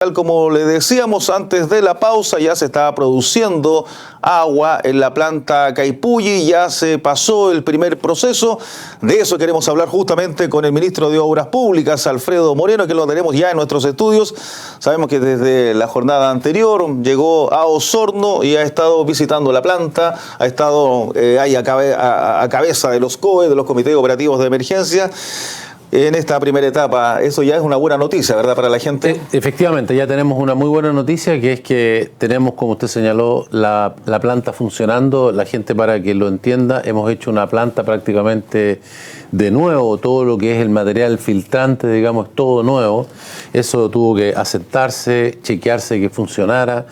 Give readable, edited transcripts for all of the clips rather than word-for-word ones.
Tal como le decíamos antes de la pausa, ya se estaba produciendo agua en la planta Caipulli, ya se pasó el primer proceso. De eso queremos hablar justamente con el ministro de Obras Públicas, Alfredo Moreno, que lo tenemos ya en nuestros estudios. Sabemos que desde la jornada anterior llegó a Osorno y ha estado visitando la planta, ha estado ahí a cabeza de los COE, de los comités operativos de emergencia. En esta primera etapa, eso ya es una buena noticia, ¿verdad?, para la gente. Efectivamente, ya tenemos una muy buena noticia, que es que tenemos, como usted señaló, la planta funcionando. La gente, para que lo entienda, hemos hecho una planta prácticamente de nuevo. Todo lo que es el material filtrante, digamos, es todo nuevo. Eso tuvo que aceptarse, chequearse que funcionara,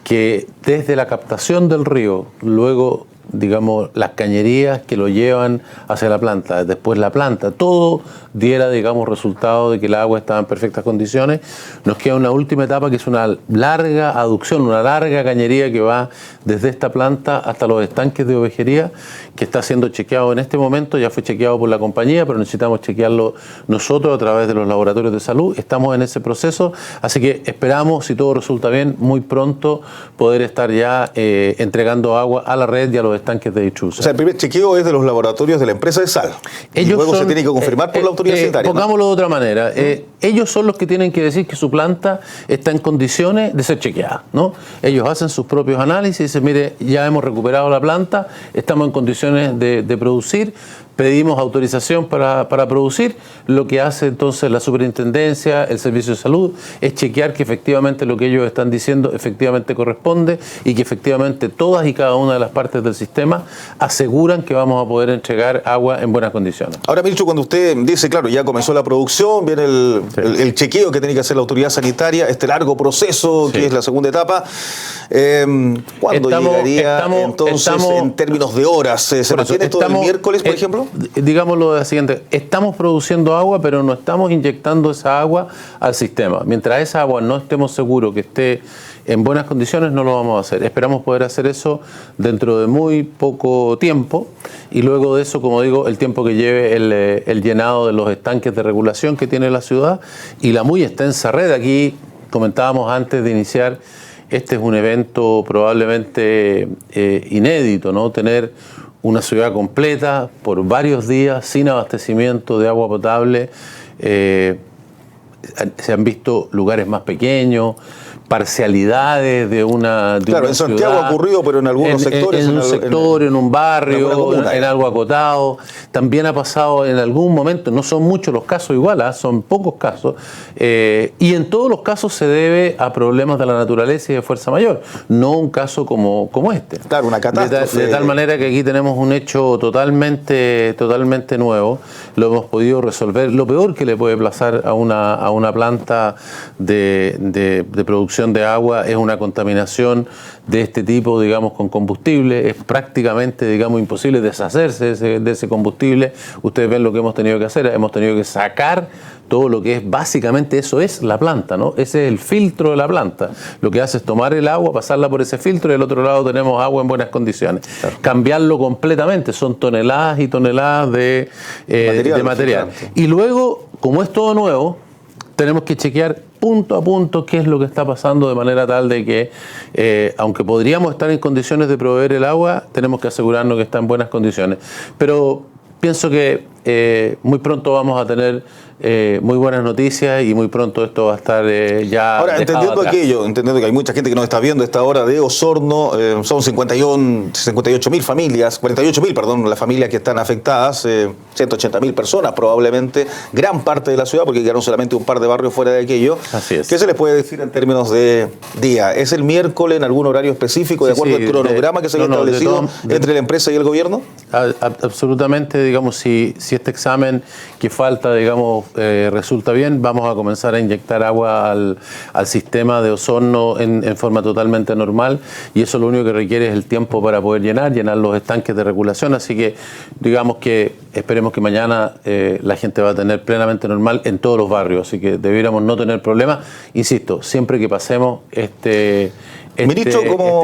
que desde la captación del río, luego, digamos, las cañerías que lo llevan hacia la planta, después la planta, todo diera, digamos, resultado de que el agua estaba en perfectas condiciones. Nos queda una última etapa, que es una larga aducción, una larga cañería que va desde esta planta hasta los estanques de ovejería, que está siendo chequeado en este momento. Ya fue chequeado por la compañía, pero necesitamos chequearlo nosotros a través de los laboratorios de salud. Estamos en ese proceso, así que esperamos, si todo resulta bien, muy pronto poder estar ya entregando agua a la red y a los estanques de distribución. O sea, el primer chequeo es de los laboratorios de la empresa de sal. Y luego se tiene que confirmar por la autoridad sanitaria, ¿no? Pongámoslo de otra manera. Ellos son los que tienen que decir que su planta está en condiciones de ser chequeada, ¿no? Ellos hacen sus propios análisis y dicen, mire, ya hemos recuperado la planta, estamos en condiciones de producir. Pedimos autorización para producir. Lo que hace entonces la superintendencia, el servicio de salud, es chequear que efectivamente lo que ellos están diciendo efectivamente corresponde y que efectivamente todas y cada una de las partes del sistema aseguran que vamos a poder entregar agua en buenas condiciones. Ahora, ministro, cuando usted dice, claro, ya comenzó la producción, viene el chequeo que tiene que hacer la autoridad sanitaria, este largo proceso que es la segunda etapa, ¿cuándo llegaría entonces en términos de horas? ¿Se mantiene todo el miércoles, por ejemplo? Digámoslo de la siguiente, estamos produciendo agua, pero no estamos inyectando esa agua al sistema. Mientras esa agua no estemos seguros que esté en buenas condiciones, no lo vamos a hacer. Esperamos poder hacer eso dentro de muy poco tiempo, y luego de eso, como digo, el tiempo que lleve el llenado de los estanques de regulación que tiene la ciudad y la muy extensa red. Aquí comentábamos antes de iniciar, este es un evento probablemente inédito, ¿no? Tener una ciudad completa por varios días sin abastecimiento de agua potable. Se han visto lugares más pequeños, parcialidades de una ciudad. Claro, en Santiago ha ocurrido, pero en algunos sectores. En un sector, en un barrio, en algo acotado. También ha pasado en algún momento, no son muchos los casos igual, son pocos casos, y en todos los casos se debe a problemas de la naturaleza y de fuerza mayor, no un caso como este. Claro, una catástrofe. De tal manera que aquí tenemos un hecho totalmente nuevo, lo hemos podido resolver. Lo peor que le puede pasar a una planta de producción de agua es una contaminación de este tipo, digamos, con combustible. Es prácticamente, digamos, imposible deshacerse de ese combustible. Ustedes ven lo que hemos tenido que hacer. Hemos tenido que sacar todo lo que es, básicamente eso es la planta, ¿no? Ese es el filtro de la planta. Lo que hace es tomar el agua, pasarla por ese filtro, y del otro lado tenemos agua en buenas condiciones. Claro. Cambiarlo completamente, son toneladas y toneladas de material. Y luego, como es todo nuevo, tenemos que chequear punto a punto qué es lo que está pasando, de manera tal de que, aunque podríamos estar en condiciones de proveer el agua, tenemos que asegurarnos que está en buenas condiciones. Pero pienso que muy pronto vamos a tener muy buenas noticias, y muy pronto esto va a estar ya. Ahora, entendiendo que hay mucha gente que nos está viendo a esta hora de Osorno, son 58.000 familias, 48.000, perdón, las familias que están afectadas, 180.000 personas probablemente, gran parte de la ciudad, porque quedaron solamente un par de barrios fuera de aquello. Así es. ¿Qué se les puede decir en términos de día? ¿Es el miércoles en algún horario específico, de acuerdo al cronograma que se había establecido entre la empresa y el gobierno? Absolutamente, digamos, si este examen que falta, digamos, resulta bien, vamos a comenzar a inyectar agua al sistema de Osorno en forma totalmente normal, y eso lo único que requiere es el tiempo para poder llenar los estanques de regulación. Así que digamos que esperemos que mañana la gente va a tener plenamente normal en todos los barrios, así que debiéramos no tener problemas, insisto, siempre que pasemos este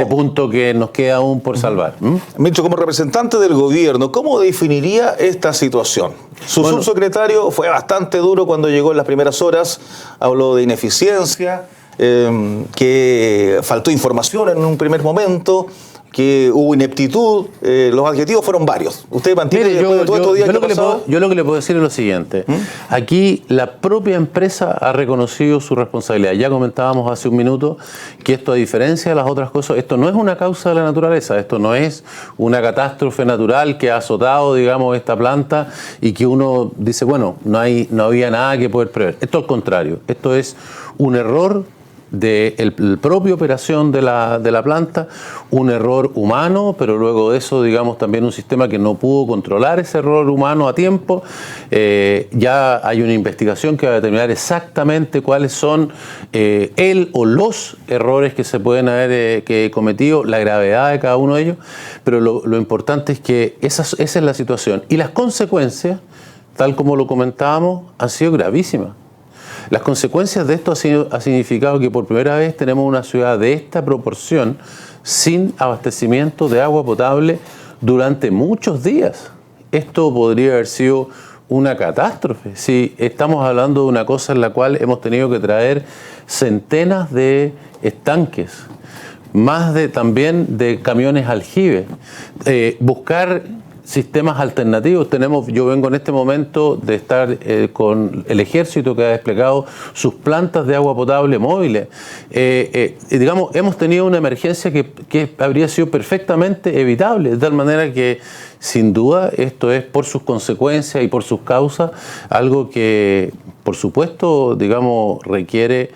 punto que nos queda aún por salvar. Ministro, como representante del gobierno, ¿cómo definiría esta situación? Su subsecretario fue bastante duro cuando llegó en las primeras horas, habló de ineficiencia, que faltó información en un primer momento, que hubo ineptitud, los adjetivos fueron varios. Usted mantiene después de todo estos días que pasado. Yo lo que le puedo decir es lo siguiente. Aquí la propia empresa ha reconocido su responsabilidad. Ya comentábamos hace un minuto que esto, a diferencia de las otras cosas, esto no es una causa de la naturaleza, esto no es una catástrofe natural que ha azotado, digamos, esta planta y que uno dice, bueno, no había nada que poder prever. Esto al contrario, esto es un error de la propia operación de la planta, un error humano, pero luego de eso, digamos, también un sistema que no pudo controlar ese error humano a tiempo. Ya hay una investigación que va a determinar exactamente cuáles son el o los errores que se pueden haber cometido, la gravedad de cada uno de ellos, pero lo importante es que esa es la situación. Y las consecuencias, tal como lo comentábamos, han sido gravísimas. Las consecuencias de esto ha significado que por primera vez tenemos una ciudad de esta proporción sin abastecimiento de agua potable durante muchos días. Esto podría haber sido una catástrofe. Si estamos hablando de una cosa en la cual hemos tenido que traer centenas de estanques, más también de camiones aljibe, buscar sistemas alternativos. Yo vengo en este momento de estar con el ejército que ha desplegado sus plantas de agua potable móviles. Digamos, hemos tenido una emergencia que habría sido perfectamente evitable, de tal manera que sin duda esto es, por sus consecuencias y por sus causas, algo que por supuesto, digamos, requiere,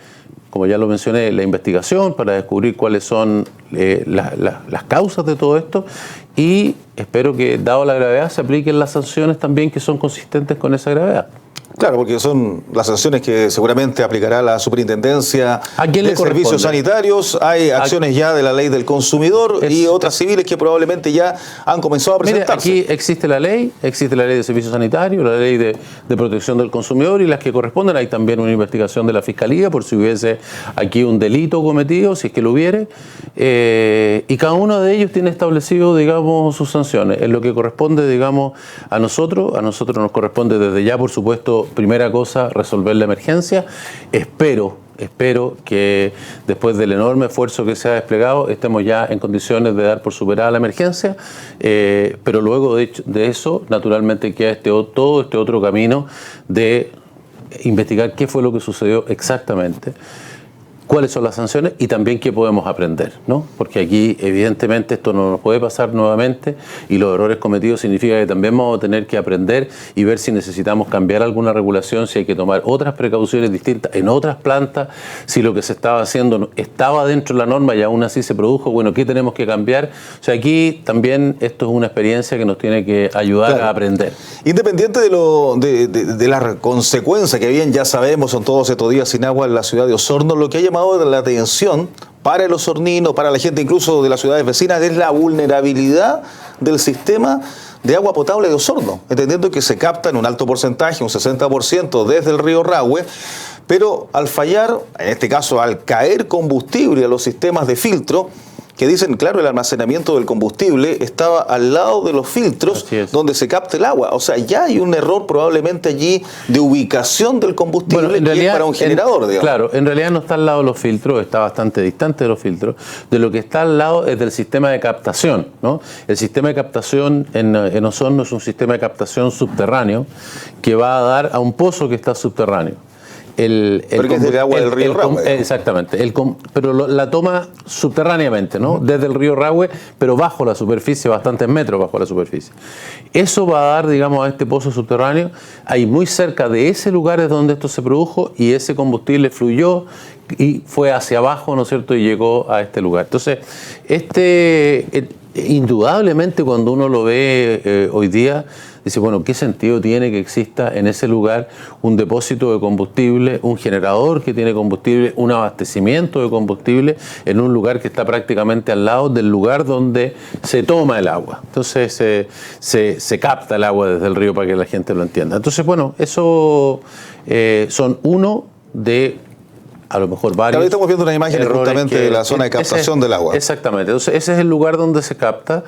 como ya lo mencioné, la investigación para descubrir cuáles son las causas de todo esto, y espero que, dado la gravedad, se apliquen las sanciones también que son consistentes con esa gravedad. Claro, porque son las sanciones que seguramente aplicará la Superintendencia de Servicios Sanitarios. Hay acciones ya de la Ley del Consumidor y otras civiles que probablemente ya han comenzado a presentarse. Mire, aquí existe la ley de Servicios Sanitarios, la Ley de Protección del Consumidor, y las que corresponden. Hay también una investigación de la Fiscalía por si hubiese aquí un delito cometido, si es que lo hubiere, y cada uno de ellos tiene establecido, digamos, sus sanciones. En lo que corresponde, digamos, a nosotros nos corresponde desde ya, por supuesto, primera cosa, resolver la emergencia. Espero que después del enorme esfuerzo que se ha desplegado estemos ya en condiciones de dar por superada la emergencia, pero luego de eso, naturalmente, queda todo este otro camino de investigar qué fue lo que sucedió exactamente, cuáles son las sanciones y también qué podemos aprender, ¿no? Porque aquí, evidentemente, esto no nos puede pasar nuevamente, y los errores cometidos significa que también vamos a tener que aprender y ver si necesitamos cambiar alguna regulación, si hay que tomar otras precauciones distintas en otras plantas, si lo que se estaba haciendo estaba dentro de la norma y aún así se produjo, bueno, ¿qué tenemos que cambiar? O sea, aquí también esto es una experiencia que nos tiene que ayudar a aprender. Independiente de las consecuencias que bien ya sabemos, son todos estos días sin agua en la ciudad de Osorno, lo que ha llamado la atención para el osornino, para la gente incluso de las ciudades vecinas, es la vulnerabilidad del sistema de agua potable de Osorno, entendiendo que se capta en un alto porcentaje, un 60% desde el río Rahue, pero al fallar, en este caso al caer combustible a los sistemas de filtro, que dicen, claro, el almacenamiento del combustible estaba al lado de los filtros donde se capta el agua. O sea, ya hay un error probablemente allí de ubicación del combustible, bueno, que es para un generador, digamos. Claro, en realidad no está al lado de los filtros, está bastante distante de los filtros. De lo que está al lado es del sistema de captación, ¿no? El sistema de captación en Osorno es un sistema de captación subterráneo que va a dar a un pozo que está subterráneo. Porque es del agua del río Rahue. Exactamente, pero la toma subterráneamente, ¿no? Desde el río Rahue, pero bajo la superficie, bastantes metros bajo la superficie. Eso va a dar, digamos, a este pozo subterráneo. Ahí muy cerca de ese lugar es donde esto se produjo, y ese combustible fluyó y fue hacia abajo, ¿no es cierto?, y llegó a este lugar. Entonces, indudablemente, cuando uno lo ve hoy día, dice, bueno, ¿qué sentido tiene que exista en ese lugar un depósito de combustible, un generador que tiene combustible, un abastecimiento de combustible en un lugar que está prácticamente al lado del lugar donde se toma el agua? Entonces se capta el agua desde el río, para que la gente lo entienda. Entonces, bueno, eso son uno de a lo mejor varios. Claro, estamos viendo una imagen justamente de la zona de captación del agua. Exactamente, entonces ese es el lugar donde se capta.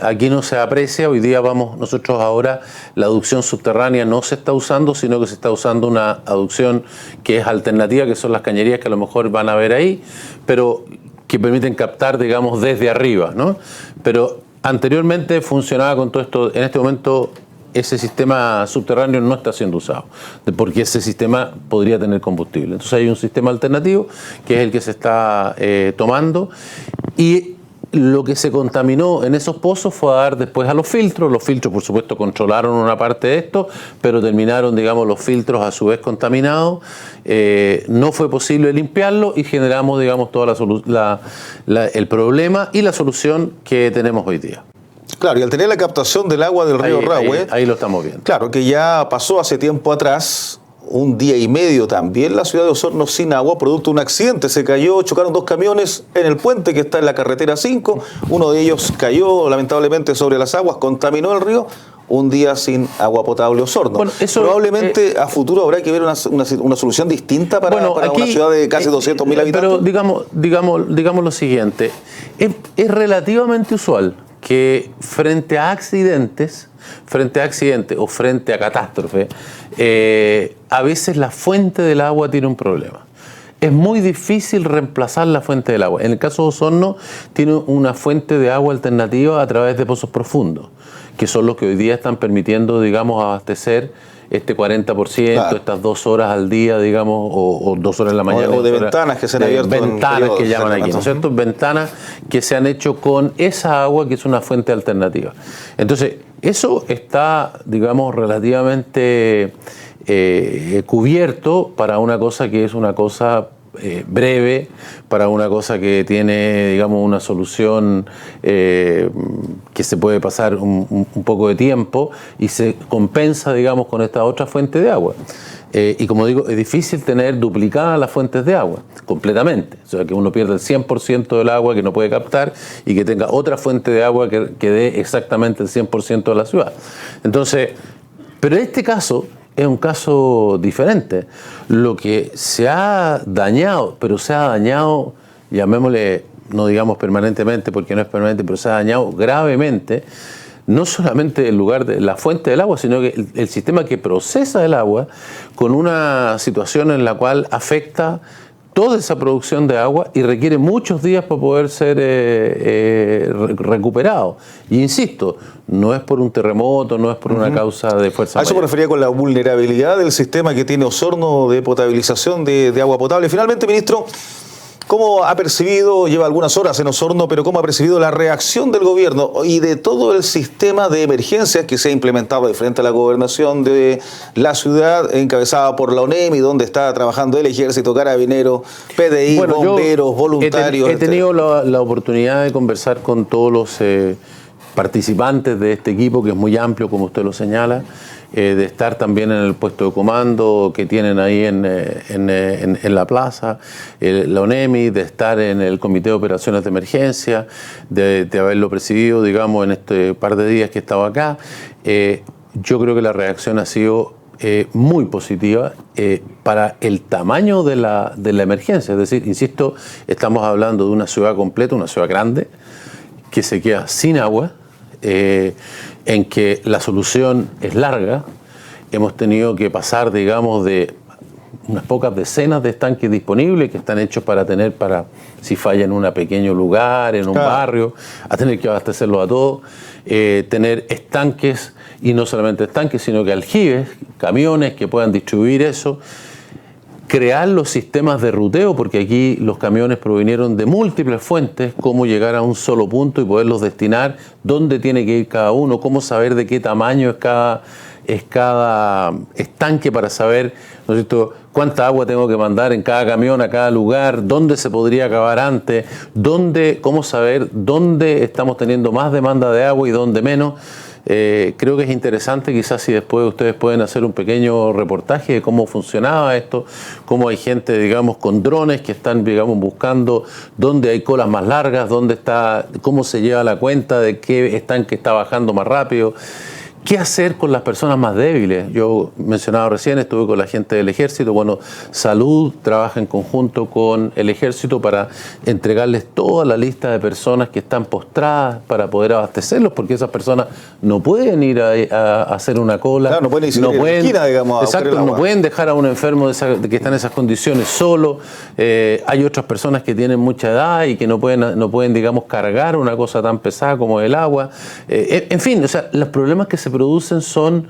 Aquí no se aprecia, hoy día nosotros ahora la aducción subterránea no se está usando, sino que se está usando una aducción que es alternativa, que son las cañerías que a lo mejor van a ver ahí, pero que permiten captar, digamos, desde arriba, ¿no? Pero anteriormente funcionaba con todo esto. En este momento ese sistema subterráneo no está siendo usado, porque ese sistema podría tener combustible. Entonces hay un sistema alternativo que es el que se está tomando, y lo que se contaminó en esos pozos fue a dar después a los filtros. Los filtros, por supuesto, controlaron una parte de esto, pero terminaron, digamos, los filtros a su vez contaminados. No fue posible limpiarlo y generamos, digamos, toda el problema y la solución que tenemos hoy día. Claro, y al tener la captación del agua del río Rahue, ahí lo estamos viendo. Claro, que ya pasó hace tiempo atrás, un día y medio también, la ciudad de Osorno sin agua, producto de un accidente. Se cayó, chocaron 2 camiones en el puente que está en la carretera 5. Uno de ellos cayó lamentablemente sobre las aguas, contaminó el río. Un día sin agua potable Osorno. Bueno, probablemente a futuro habrá que ver una solución distinta para aquí, una ciudad de casi 200.000 habitantes. Pero digamos lo siguiente, es relativamente usual que frente a accidentes o frente a catástrofe, a veces la fuente del agua tiene un problema. Es muy difícil reemplazar la fuente del agua. En el caso de Osorno tiene una fuente de agua alternativa a través de pozos profundos, que son los que hoy día están permitiendo, digamos, abastecer este 40%, claro, estas 2 horas al día, digamos, o 2 horas en la mañana. O de ventanas que se han abierto. Ventanas que llaman aquí, ¿no es cierto? Ventanas que se han hecho con esa agua que es una fuente alternativa. Entonces, eso está, digamos, relativamente cubierto para una cosa que es una cosa breve, para una cosa que tiene, digamos, una solución que se puede pasar un poco de tiempo y se compensa, digamos, con esta otra fuente de agua. Y como digo, es difícil tener duplicadas las fuentes de agua, completamente. O sea, que uno pierda el 100% del agua que no puede captar y que tenga otra fuente de agua que dé exactamente el 100% de la ciudad. Entonces, pero este caso es un caso diferente. Lo que se ha dañado, pero se ha dañado, llamémosle, no digamos permanentemente porque no es permanente, pero se ha dañado gravemente, no solamente el lugar de la fuente del agua, sino que el sistema que procesa el agua, con una situación en la cual afecta toda esa producción de agua y requiere muchos días para poder ser recuperado. Y insisto, no es por un terremoto, no es por una causa de fuerza mayor. A eso me refería con la vulnerabilidad del sistema que tiene Osorno de potabilización de agua potable. Finalmente, ministro, ¿cómo ha percibido, lleva algunas horas en Osorno, pero cómo ha percibido la reacción del gobierno y de todo el sistema de emergencias que se ha implementado de frente a la gobernación de la ciudad, encabezada por la ONEMI, donde está trabajando el Ejército, Carabineros, PDI, bomberos, voluntarios? He tenido la oportunidad de conversar con todos los participantes de este equipo, que es muy amplio, como usted lo señala, de estar también en el puesto de comando que tienen ahí en la plaza, la ONEMI, de estar en el Comité de Operaciones de Emergencia, de haberlo presidido, digamos, en este par de días que he estado acá. Yo creo que la reacción ha sido muy positiva para el tamaño de la emergencia. Es decir, insisto, estamos hablando de una ciudad completa, una ciudad grande, que se queda sin agua, en que la solución es larga. Hemos tenido que pasar, digamos, de unas pocas decenas de estanques disponibles que están hechos para si falla en un pequeño lugar, en un barrio, a tener que abastecerlo a todos, tener estanques, y no solamente estanques, sino que aljibes, camiones que puedan distribuir eso, crear los sistemas de ruteo, porque aquí los camiones provinieron de múltiples fuentes, cómo llegar a un solo punto y poderlos destinar, dónde tiene que ir cada uno, cómo saber de qué tamaño es cada estanque para saber, ¿no es cierto?, cuánta agua tengo que mandar en cada camión a cada lugar, dónde se podría acabar antes, cómo saber dónde estamos teniendo más demanda de agua y dónde menos. Creo que es interesante, quizás si después ustedes pueden hacer un pequeño reportaje de cómo funcionaba esto, cómo hay gente, digamos, con drones que están, digamos, buscando dónde hay colas más largas, cómo se lleva la cuenta de qué estanque está bajando más rápido. ¿Qué hacer con las personas más débiles? Yo mencionaba recién, estuve con la gente del Ejército. Bueno, Salud trabaja en conjunto con el Ejército para entregarles toda la lista de personas que están postradas para poder abastecerlos, porque esas personas no pueden ir a hacer una cola. Claro, no pueden ir a la esquina, digamos, a buscar el agua. No pueden dejar a un enfermo que está en esas condiciones solo. Hay otras personas que tienen mucha edad y que no pueden, digamos, cargar una cosa tan pesada como el agua. En fin, o sea, los problemas que se producen son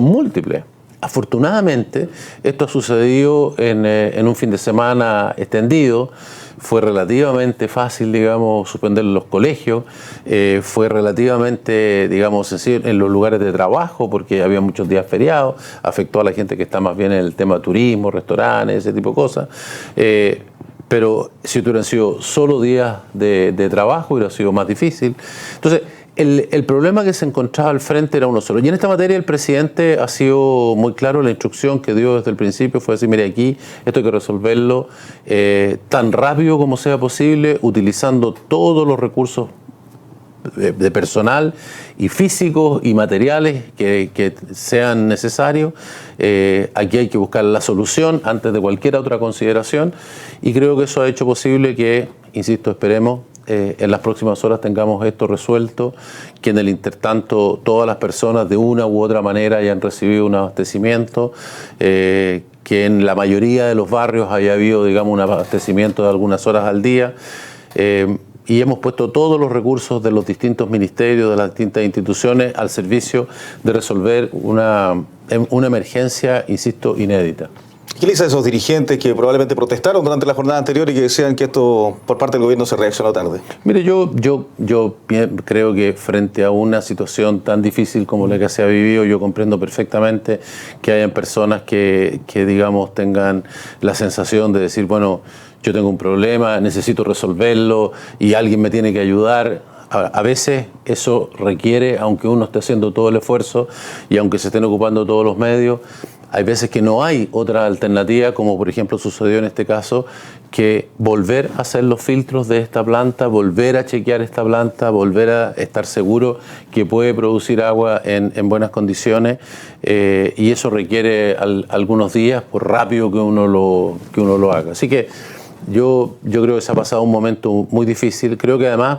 múltiples. Afortunadamente, esto ha sucedido en un fin de semana extendido. Fue relativamente fácil, digamos, suspender los colegios. Fue relativamente, digamos, sencillo en los lugares de trabajo porque había muchos días feriados. Afectó a la gente que está más bien en el tema de turismo, restaurantes, ese tipo de cosas. Pero si hubieran sido solo días de trabajo, hubiera sido más difícil. Entonces, el problema que se encontraba al frente era uno solo. Y en esta materia el presidente ha sido muy claro. La instrucción que dio desde el principio fue decir, mire, aquí esto hay que resolverlo tan rápido como sea posible, utilizando todos los recursos de personal y físicos y materiales que sean necesarios. Aquí hay que buscar la solución antes de cualquier otra consideración, y creo que eso ha hecho posible que, insisto, esperemos en las próximas horas tengamos esto resuelto, que en el intertanto todas las personas de una u otra manera hayan recibido un abastecimiento, que en la mayoría de los barrios haya habido, digamos, un abastecimiento de algunas horas al día, y hemos puesto todos los recursos de los distintos ministerios, de las distintas instituciones al servicio de resolver una emergencia, insisto, inédita. ¿Qué le dice a esos dirigentes que probablemente protestaron durante la jornada anterior y que decían que esto por parte del gobierno se reaccionó tarde? Mire, yo creo que frente a una situación tan difícil como la que se ha vivido, yo comprendo perfectamente que hayan personas que digamos, tengan la sensación de decir, bueno, yo tengo un problema, necesito resolverlo y alguien me tiene que ayudar. A veces eso requiere, aunque uno esté haciendo todo el esfuerzo y aunque se estén ocupando todos los medios, hay veces que no hay otra alternativa, como por ejemplo sucedió en este caso, que volver a hacer los filtros de esta planta, volver a chequear esta planta, volver a estar seguro que puede producir agua en buenas condiciones, y eso requiere algunos días, por rápido que uno lo haga. Así que yo creo que se ha pasado un momento muy difícil. Creo que además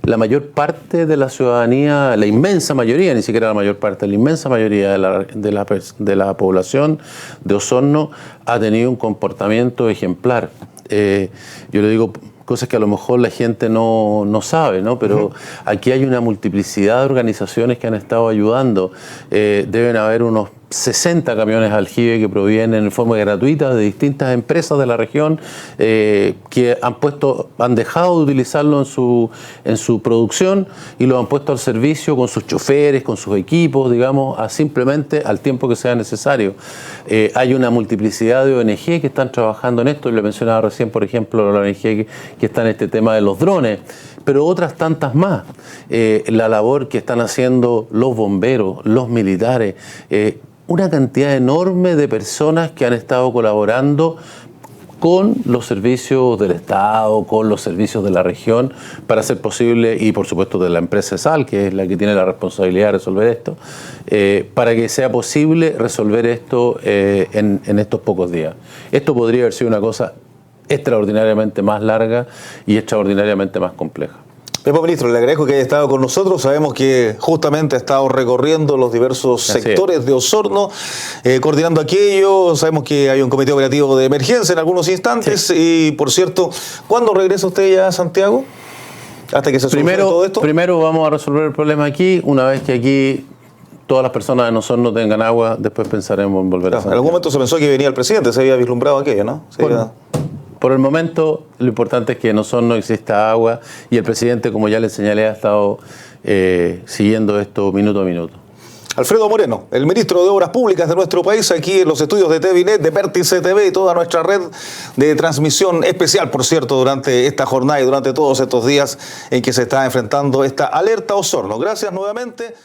la mayor parte de la ciudadanía, la inmensa mayoría, ni siquiera la mayor parte, la inmensa mayoría de la población de Osorno ha tenido un comportamiento ejemplar. Yo le digo cosas que a lo mejor la gente no sabe, ¿no? Pero aquí hay una multiplicidad de organizaciones que han estado ayudando. Deben haber unos 60 camiones aljibe que provienen en forma gratuita de distintas empresas de la región, que han dejado de utilizarlo en su producción y lo han puesto al servicio con sus choferes, con sus equipos, digamos, simplemente al tiempo que sea necesario. Hay una multiplicidad de ONG que están trabajando en esto, y le mencionaba recién, por ejemplo, la ONG que está en este tema de los drones, pero otras tantas más. La labor que están haciendo los bomberos, los militares, una cantidad enorme de personas que han estado colaborando con los servicios del Estado, con los servicios de la región, para hacer posible, y por supuesto de la empresa ESAL, que es la que tiene la responsabilidad de resolver esto, para que sea posible resolver esto en estos pocos días. Esto podría haber sido una cosa extraordinariamente más larga y extraordinariamente más compleja. Mismo ministro, le agradezco que haya estado con nosotros. Sabemos que justamente ha estado recorriendo los diversos sectores de Osorno, coordinando aquello. Sabemos que hay un comité operativo de emergencia en algunos instantes. Sí. Y, por cierto, ¿cuándo regresa usted ya a Santiago? Hasta que se solucione todo esto. Primero vamos a resolver el problema aquí. Una vez que aquí todas las personas de Osorno tengan agua, después pensaremos en volver a Santiago. En algún momento se pensó que venía el presidente, se había vislumbrado aquello, ¿no? Por el momento, lo importante es que en Osorno exista agua, y el presidente, como ya le señalé, ha estado siguiendo esto minuto a minuto. Alfredo Moreno, el ministro de Obras Públicas de nuestro país, aquí en los estudios de TVNet, de Vértice TV y toda nuestra red de transmisión especial, por cierto, durante esta jornada y durante todos estos días en que se está enfrentando esta alerta Osorno. Gracias nuevamente.